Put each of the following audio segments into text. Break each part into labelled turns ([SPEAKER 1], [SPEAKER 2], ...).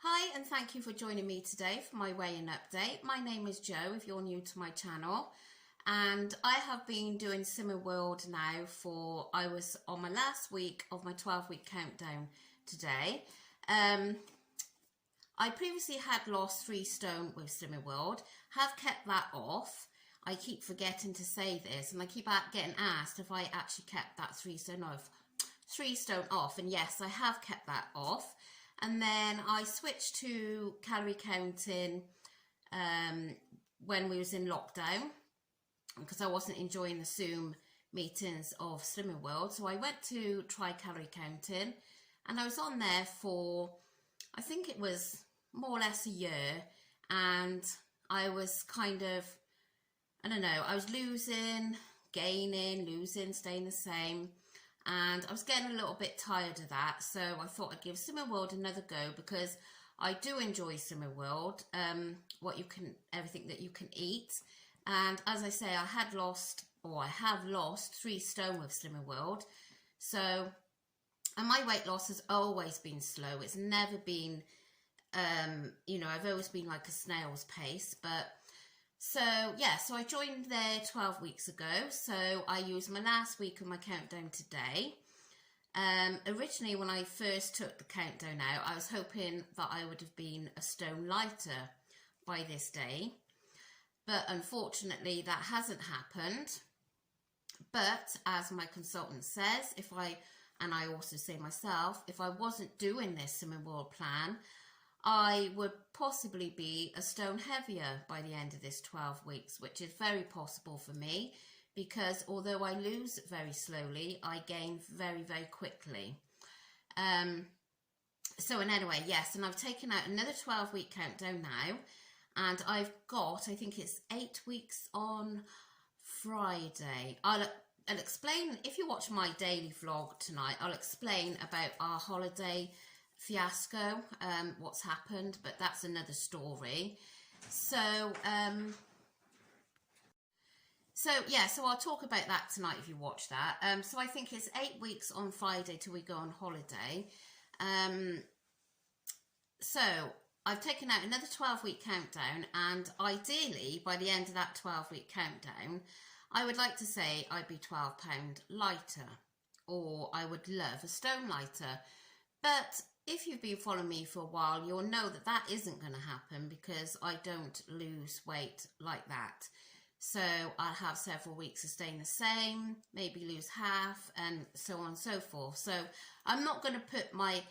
[SPEAKER 1] Hi, and thank you for joining me today for my weigh-in update. My name is Jo if you're new to my channel, and I have been doing Slimming World now I was on my last week of my 12-week countdown today. I previously had lost 3 stone with Slimming World, have kept that off. I keep forgetting to say this, and I keep getting asked if I actually kept that 3 stone off, and yes, I have kept that off. And then I switched to calorie counting when we was in lockdown because I wasn't enjoying the Zoom meetings of Slimming World. So I went to try calorie counting, and I was on there for, I think it was more or less a year, and I was kind of, I don't know, I was losing, gaining, losing, staying the same. And I was getting a little bit tired of that, so I thought I'd give Slimming World another go because I do enjoy Slimming World, everything that you can eat. And as I say, I have lost 3 stone with Slimming World. So, and my weight loss has always been slow. It's never been, I've always been like a snail's pace, So I joined there 12 weeks ago, so I used my last week of my countdown today. Originally, when I first took the countdown out, I was hoping that I would have been a stone lighter by this day, but unfortunately that hasn't happened. But as my consultant says, and I also say myself, if I wasn't doing this Slimming World plan, I would possibly be a stone heavier by the end of this 12 weeks, which is very possible for me because although I lose very slowly, I gain very, very quickly. And anyway, yes, and I've taken out another 12-week countdown now, and I've got, I think it's 8 weeks on Friday. I'll explain, if you watch my daily vlog tonight, I'll explain about our holiday fiasco, what's happened, but that's another story. So I'll talk about that tonight if you watch that. So I think it's 8 weeks on Friday till we go on holiday. So I've taken out another 12-week countdown, and ideally by the end of that 12-week countdown, I would like to say I'd be 12 pound lighter, or I would love a stone lighter. But if you've been following me for a while, you'll know that that isn't going to happen because I don't lose weight like that. So I'll have several weeks of staying the same, maybe lose half, and so on and so forth. So I'm not going to put my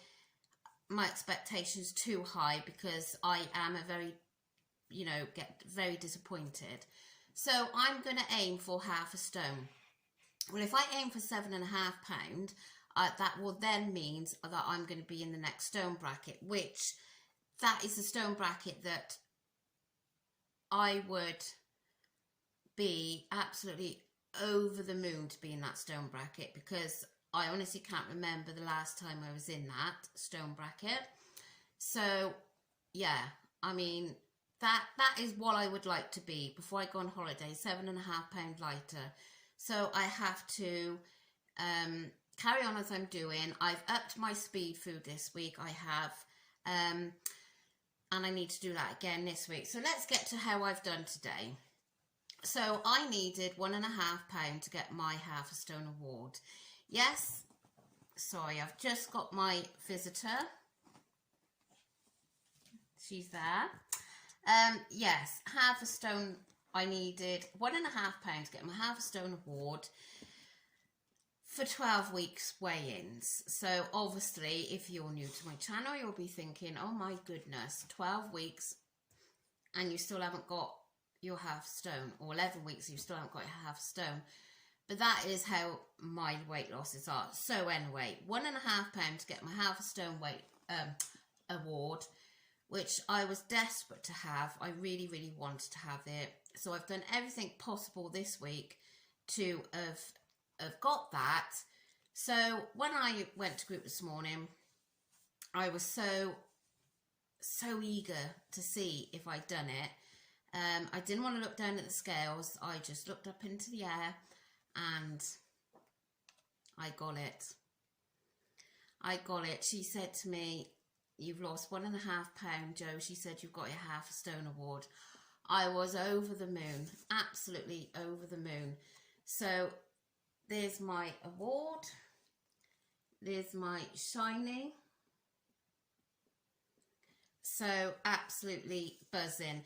[SPEAKER 1] expectations too high because I am get very disappointed. So I'm going to aim for half a stone. Well, if I aim for 7.5 pounds, that will then mean that I'm going to be in the next stone bracket, which that is the stone bracket that I would be absolutely over the moon to be in that stone bracket, because I honestly can't remember the last time I was in that stone bracket. So yeah, I mean, that is what I would like to be before I go on holiday, 7.5 pound lighter. So I have to carry on as I'm doing. I've upped my speed food this week. I have, and I need to do that again this week. So let's get to how I've done today. So I needed 1.5 pounds to get my half a stone award. Yes, sorry, I've just got my visitor. She's there. Yes, half a stone. I needed 1.5 pounds to get my half a stone award for 12 weeks weigh-ins. So obviously, if you're new to my channel, you'll be thinking, oh my goodness, 12 weeks and you still haven't got your half stone, or 11 weeks you still haven't got your half stone. But that is how my weight losses are. So anyway, 1.5 pounds to get my half a stone weight award, which I was desperate to have. I really, really wanted to have it. So I've done everything possible this week to have got that. So when I went to group this morning, I was so eager to see if I'd done it. I didn't want to look down at the scales. I just looked up into the air and I got it. She said to me, you've lost 1.5 pound, Joe. She said you've got your half a stone award. I was over the moon, absolutely over the moon. So there's my award. There's my shiny. So absolutely buzzing.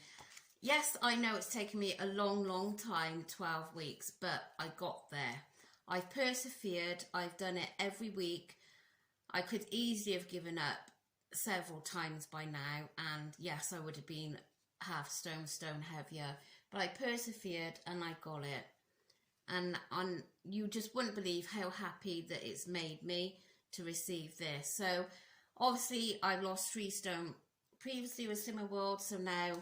[SPEAKER 1] Yes, I know it's taken me a long time, 12 weeks, but I got there. I've persevered. I've done it every week. I could easily have given up several times by now, and yes, I would have been half stone heavier, but I persevered and I got it. And you just wouldn't believe how happy that it's made me to receive this. So obviously I've lost 3 stone previously with Slimming World, so now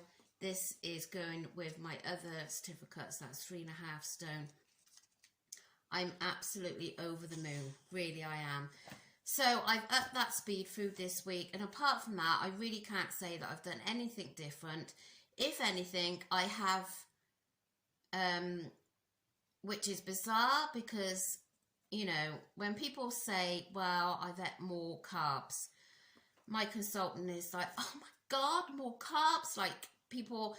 [SPEAKER 1] this is going with my other certificates. That's 3.5 stone. I'm absolutely over the moon, really I am. So I've upped that speed food this week, and apart from that, I really can't say that I've done anything different. If anything, I have, which is bizarre because, you know, when people say, well, I've ate more carbs, my consultant is like, oh my God, more carbs. Like, people,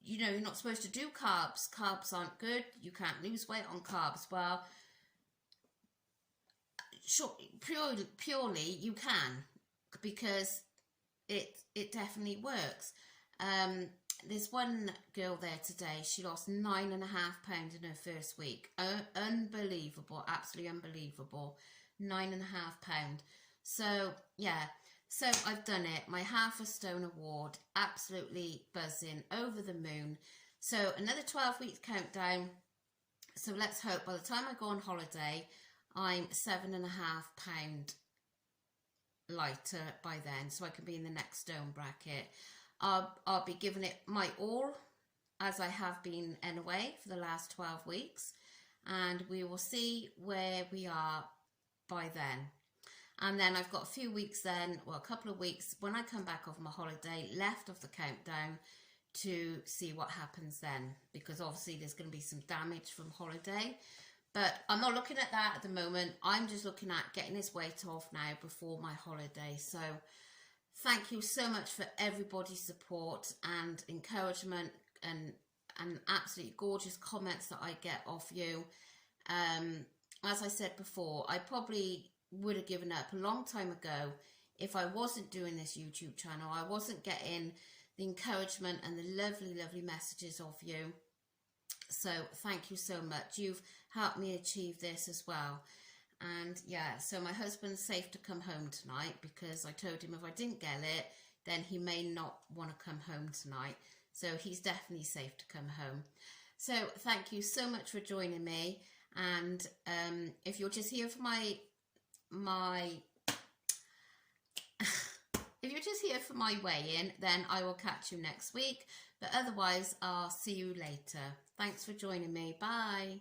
[SPEAKER 1] you know, you're not supposed to do carbs. Carbs aren't good. You can't lose weight on carbs. Well, sure, purely you can, because it definitely works. There's one girl there today, she lost 9.5 pounds in her first week. Unbelievable, absolutely unbelievable. 9.5 pounds. So yeah, so I've done it. My half a stone award, absolutely buzzing, over the moon. So another 12 weeks countdown. So let's hope by the time I go on holiday, I'm 7.5 pound lighter by then, so I can be in the next stone bracket. I'll be giving it my all, as I have been anyway for the last 12 weeks, and we will see where we are by then. And then I've got a few weeks then, well, a couple of weeks when I come back off my holiday, left of the countdown, to see what happens then, because obviously there's going to be some damage from holiday. But I'm not looking at that at the moment. I'm just looking at getting this weight off now before my holiday. So thank you so much for everybody's support and encouragement and absolutely gorgeous comments that I get off you. As I said before, I probably would have given up a long time ago if I wasn't doing this YouTube channel. I wasn't getting the encouragement and the lovely messages of you. So thank you so much. You've helped me achieve this as well. And yeah, so my husband's safe to come home tonight, because I told him if I didn't get it, then he may not want to come home tonight. So he's definitely safe to come home. So thank you so much for joining me. And if you're just here for my if you're just here for my weigh-in, then I will catch you next week. But otherwise, I'll see you later. Thanks for joining me. Bye.